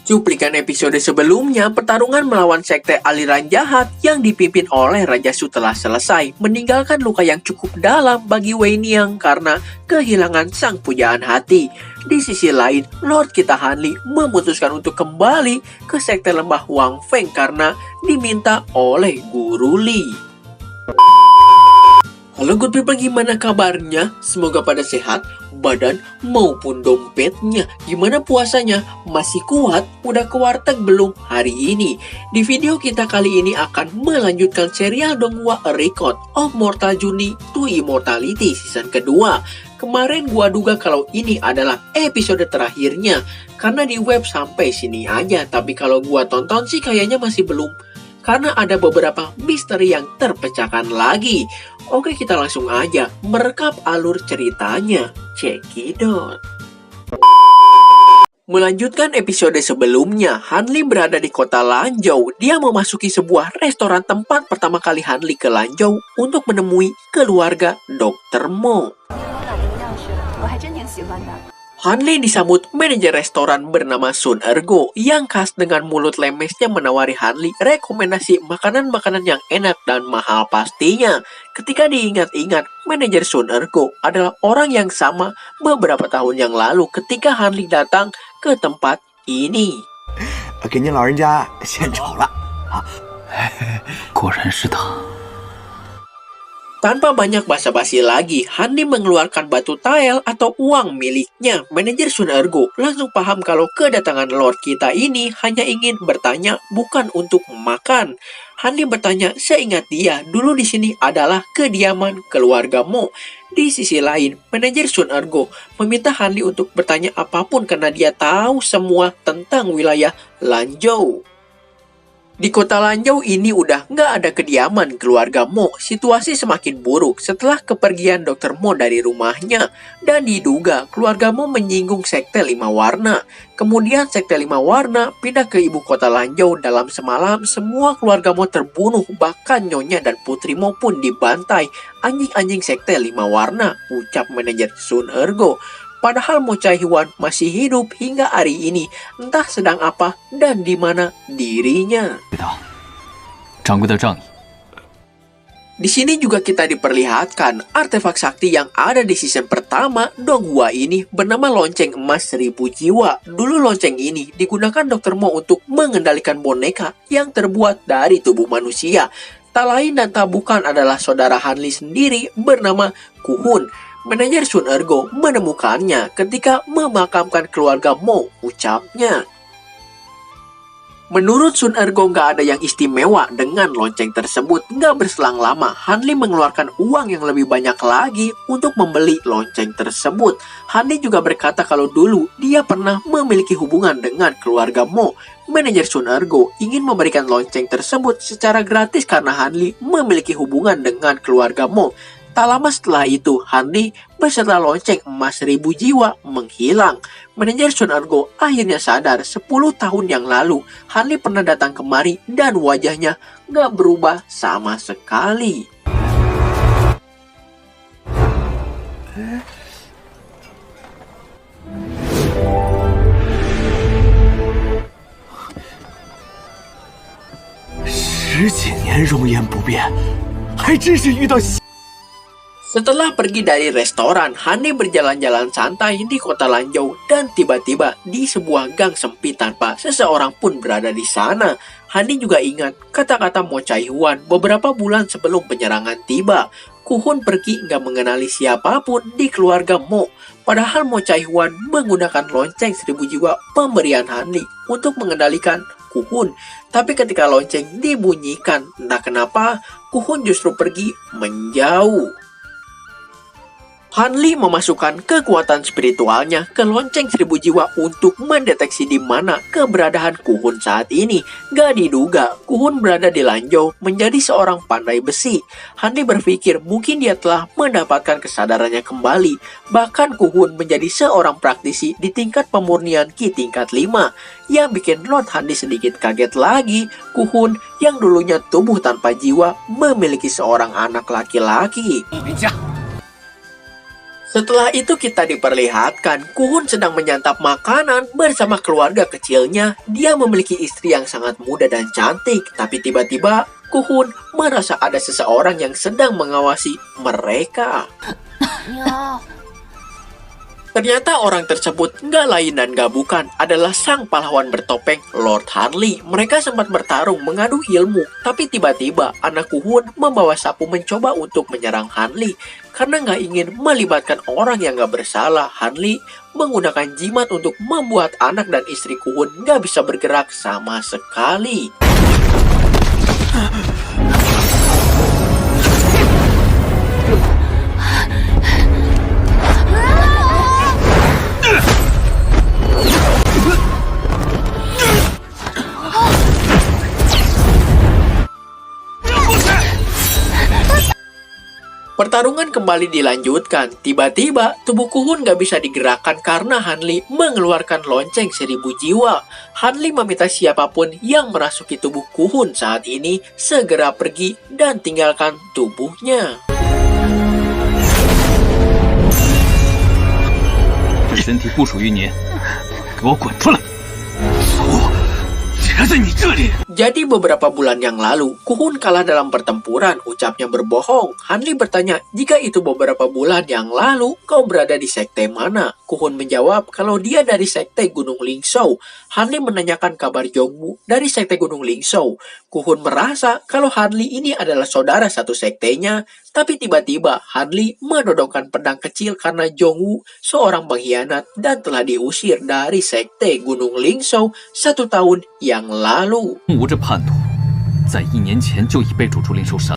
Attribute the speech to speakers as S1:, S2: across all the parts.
S1: Cuplikan episode sebelumnya, pertarungan melawan sekte aliran jahat yang dipimpin oleh Raja Su telah selesai, meninggalkan luka yang cukup dalam bagi Wei Niang karena kehilangan sang pujaan hati. Di sisi lain, Lord kita Han Li memutuskan untuk kembali ke sekte lembah Wang Feng karena diminta oleh Guru Li. Halo good people, gimana kabarnya? Semoga pada sehat, badan maupun dompetnya. Gimana puasanya? Masih kuat? Udah ke warteg belum hari ini? Di video kita kali ini akan melanjutkan serial Donghua A Record of Mortal Journey to Immortality season kedua. Kemarin gua duga kalau ini adalah episode terakhirnya, karena di web sampai sini aja. Tapi kalau gua tonton sih kayaknya masih belum, karena ada beberapa misteri yang terpecahkan lagi. Oke, kita langsung aja merekap alur ceritanya. Cekidot. Melanjutkan episode sebelumnya, Han Li berada di kota Lanzhou. Dia memasuki sebuah restoran tempat pertama kali Han Li ke Lanzhou untuk menemui keluarga Dr. Mo. Han Li disambut manajer restoran bernama Sun Ergo yang khas dengan mulut lemesnya menawari Han Li rekomendasi makanan-makanan yang enak dan mahal pastinya. Ketika diingat-ingat, manajer Sun Ergo adalah orang yang sama beberapa tahun yang lalu ketika Han Li datang ke tempat ini.
S2: 给您老人家献丑了啊！
S3: 果然是他。
S1: Tanpa banyak basa-basi lagi, Han Li mengeluarkan batu tael atau uang miliknya. Manajer Sun Ergo langsung paham kalau kedatangan Lord kita ini hanya ingin bertanya, bukan untuk makan. Han Li bertanya seingat dia, dulu di sini adalah kediaman keluarga Mo. Di sisi lain, manajer Sun Ergo meminta Han Li untuk bertanya apapun karena dia tahu semua tentang wilayah Lanzhou. Di kota Lanzhou ini udah nggak ada kediaman keluarga Mo. Situasi semakin buruk setelah kepergian Dr. Mo dari rumahnya. Dan diduga keluarga Mo menyinggung sekte lima warna. Kemudian sekte lima warna pindah ke ibu kota Lanzhou. Dalam semalam semua keluarga Mo terbunuh. Bahkan Nyonya dan Putri Mo pun dibantai. Anjing-anjing sekte lima warna, ucap manajer Sun Ergo. Padahal Mo Chai-huan masih hidup hingga hari ini, entah sedang apa dan di mana dirinya. Di sini juga kita diperlihatkan artefak sakti yang ada di season pertama Donghua ini bernama lonceng emas 1000 jiwa. Dulu lonceng ini digunakan Dr. Mo untuk mengendalikan boneka yang terbuat dari tubuh manusia. Tak lain dan tak bukan adalah saudara Han Li sendiri bernama Kuhun. Manajer Sun Ergo menemukannya ketika memakamkan keluarga Mo, ucapnya. Menurut Sun Ergo nggak ada yang istimewa dengan lonceng tersebut. Nggak berselang lama, Han Li mengeluarkan uang yang lebih banyak lagi untuk membeli lonceng tersebut. Han Li juga berkata kalau dulu dia pernah memiliki hubungan dengan keluarga Mo. Manajer Sun Ergo ingin memberikan lonceng tersebut secara gratis karena Han Li memiliki hubungan dengan keluarga Mo. Tak lama setelah itu, Han Li beserta lonceng emas 1000 jiwa menghilang. Manajer Sun Ergo akhirnya sadar 10 tahun yang lalu Han Li pernah datang kemari dan wajahnya gak berubah sama sekali.
S2: 十几年容颜不变，还真是遇到。
S1: Setelah pergi dari restoran, Han Li berjalan-jalan santai di kota Lanzhou dan tiba-tiba di sebuah gang sempit tanpa seseorang pun berada di sana. Han Li juga ingat kata-kata Mo Chai-huan beberapa bulan sebelum penyerangan tiba. Kuhun pergi nggak mengenali siapapun di keluarga Mo. Padahal Mo Chai-huan menggunakan lonceng 1000 jiwa pemberian Han Li untuk mengendalikan Kuhun. Tapi ketika lonceng dibunyikan, entah kenapa Kuhun justru pergi menjauh. Han Li memasukkan kekuatan spiritualnya ke lonceng 1000 jiwa untuk mendeteksi di mana keberadaan Kuhun saat ini. Gak diduga, Kuhun berada di Lanzhou menjadi seorang pandai besi. Han Li berpikir mungkin dia telah mendapatkan kesadarannya kembali. Bahkan Kuhun menjadi seorang praktisi di tingkat pemurnian Ki tingkat 5. Yang bikin Lord Han Li sedikit kaget lagi, Kuhun yang dulunya tubuh tanpa jiwa memiliki seorang anak laki-laki. Setelah itu kita diperlihatkan Kuhun sedang menyantap makanan bersama keluarga kecilnya. Dia memiliki istri yang sangat muda dan cantik, tapi tiba-tiba Kuhun merasa ada seseorang yang sedang mengawasi mereka. Ternyata orang tersebut nggak lain dan nggak bukan adalah sang pahlawan bertopeng Lord Hanli. Mereka sempat bertarung mengadu ilmu, tapi tiba-tiba anak Kuhun membawa sapu mencoba untuk menyerang Hanli. Karena nggak ingin melibatkan orang yang nggak bersalah, Hanli menggunakan jimat untuk membuat anak dan istri Kuhun nggak bisa bergerak sama sekali. Pertarungan kembali dilanjutkan. Tiba-tiba tubuh Kuhun gak bisa digerakkan karena Hanli mengeluarkan lonceng 1000 jiwa. Hanli meminta siapapun yang merasuki tubuh Kuhun saat ini segera pergi dan tinggalkan tubuhnya.
S3: 身体不属于你，给我滚出来！
S1: Jadi beberapa bulan yang lalu, Kuhun kalah dalam pertempuran, ucapnya berbohong. Hanli bertanya, jika itu beberapa bulan yang lalu, kau berada di sekte mana? Kuhun menjawab kalau dia dari sekte Gunung Lingzhou. Hanli menanyakan kabar Jongwu dari sekte Gunung Lingzhou. Kuhun merasa kalau Hanli ini adalah saudara satu sektenya, tapi tiba-tiba Hanli menodongkan pedang kecil karena Jongwu seorang pengkhianat dan telah diusir dari sekte Gunung Lingzhou 1 tahun yang lalu.
S3: 无这叛徒，在1年前就已被主出灵兽杀。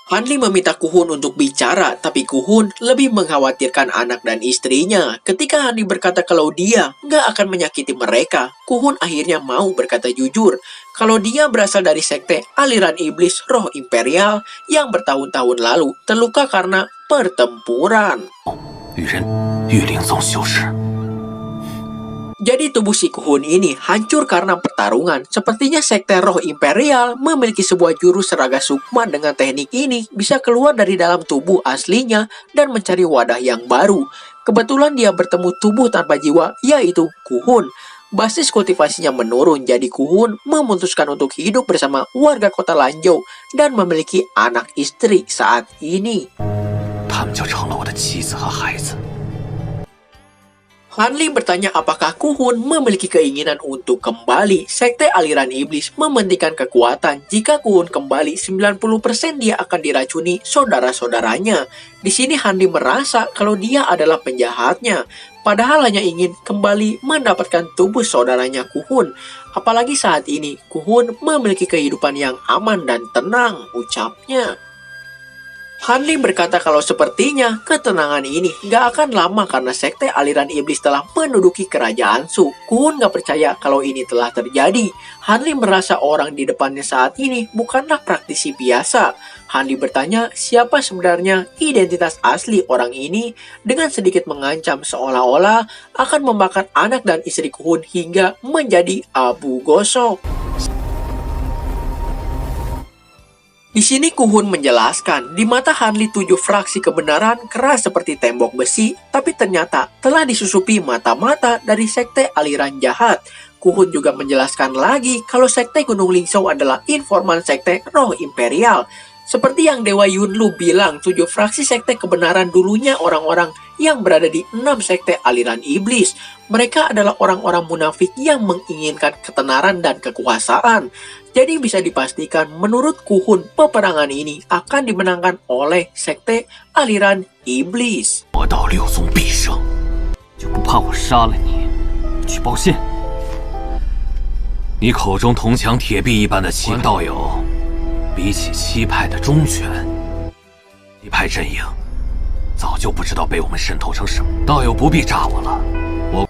S1: Hanli meminta Kuhun untuk bicara, tapi Kuhun lebih mengkhawatirkan anak dan istrinya. Ketika Hanli berkata kalau dia nggak akan menyakiti mereka, Kuhun akhirnya mau berkata jujur kalau dia berasal dari sekte aliran iblis roh imperial yang bertahun-tahun lalu terluka karena pertempuran.
S2: 羽人御灵宗修士。
S1: Jadi tubuh si Kuhun ini hancur karena pertarungan. Sepertinya sekte roh imperial memiliki sebuah jurus Raga Sukma. Dengan teknik ini bisa keluar dari dalam tubuh aslinya dan mencari wadah yang baru. Kebetulan dia bertemu tubuh tanpa jiwa, yaitu Kuhun. Basis kultivasinya menurun, jadi Kuhun memutuskan untuk hidup bersama warga kota Lanzhou dan memiliki anak istri saat ini.
S2: 他们就成了我的妻子和孩子。
S1: Hanli bertanya apakah Kuhun memiliki keinginan untuk kembali. Sekte aliran iblis mementingkan kekuatan. Jika Kuhun kembali, 90% dia akan diracuni saudara-saudaranya. Di sini Hanli merasa kalau dia adalah penjahatnya. Padahal hanya ingin kembali mendapatkan tubuh saudaranya Kuhun. Apalagi saat ini Kuhun memiliki kehidupan yang aman dan tenang, ucapnya. Hanli berkata kalau sepertinya ketenangan ini gak akan lama karena sekte aliran iblis telah menduduki kerajaan Shu. Kuhun gak percaya kalau ini telah terjadi. Hanli merasa orang di depannya saat ini bukanlah praktisi biasa. Hanli bertanya siapa sebenarnya identitas asli orang ini dengan sedikit mengancam seolah-olah akan membakar anak dan istri Kuhun hingga menjadi abu gosok. Di sini Kuhun menjelaskan, di mata Hanli 7 fraksi kebenaran keras seperti tembok besi, tapi ternyata telah disusupi mata-mata dari sekte aliran jahat. Kuhun juga menjelaskan lagi kalau sekte Gunung Lingzhou adalah informan sekte roh imperial. Seperti yang Dewa Yunlu bilang, 7 fraksi sekte kebenaran dulunya orang-orang yang berada di 6 sekte aliran iblis. Mereka adalah orang-orang munafik yang menginginkan ketenaran dan kekuasaan. Jadi bisa dipastikan menurut Kuhun peperangan ini akan dimenangkan oleh sekte aliran iblis.
S2: 魔道6宗必胜，
S3: 就不怕我杀了你，去报信？
S2: 你口中铜墙铁壁一般的七道友，比起七派的忠犬，七派阵营早就不知道被我们渗透成什么。道友不必炸我了，我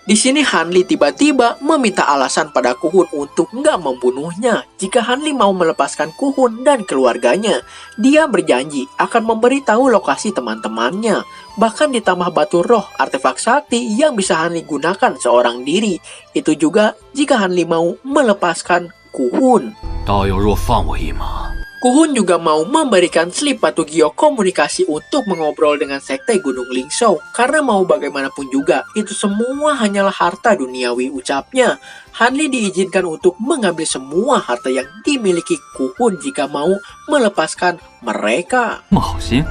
S1: Di sini Hanli tiba-tiba meminta alasan pada Kuhun untuk nggak membunuhnya. Jika Hanli mau melepaskan Kuhun dan keluarganya, dia berjanji akan memberitahu lokasi teman-temannya. Bahkan ditambah batu roh artefak sakti yang bisa Hanli gunakan seorang diri. Itu juga jika Hanli mau melepaskan Kuhun.
S2: 道友若放我一马，
S1: Kuhun juga mau memberikan slip batu Gyo komunikasi untuk mengobrol dengan sekte Gunung Lingshou. Karena mau bagaimanapun juga, itu semua hanyalah harta duniawi, ucapnya. Hanli diizinkan untuk mengambil semua harta yang dimiliki Kuhun jika mau melepaskan mereka.
S3: 这么好心，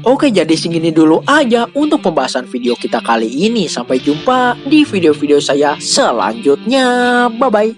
S1: Oke, jadi segini dulu aja untuk pembahasan video kita kali ini. Sampai jumpa di video-video saya selanjutnya. Bye-bye.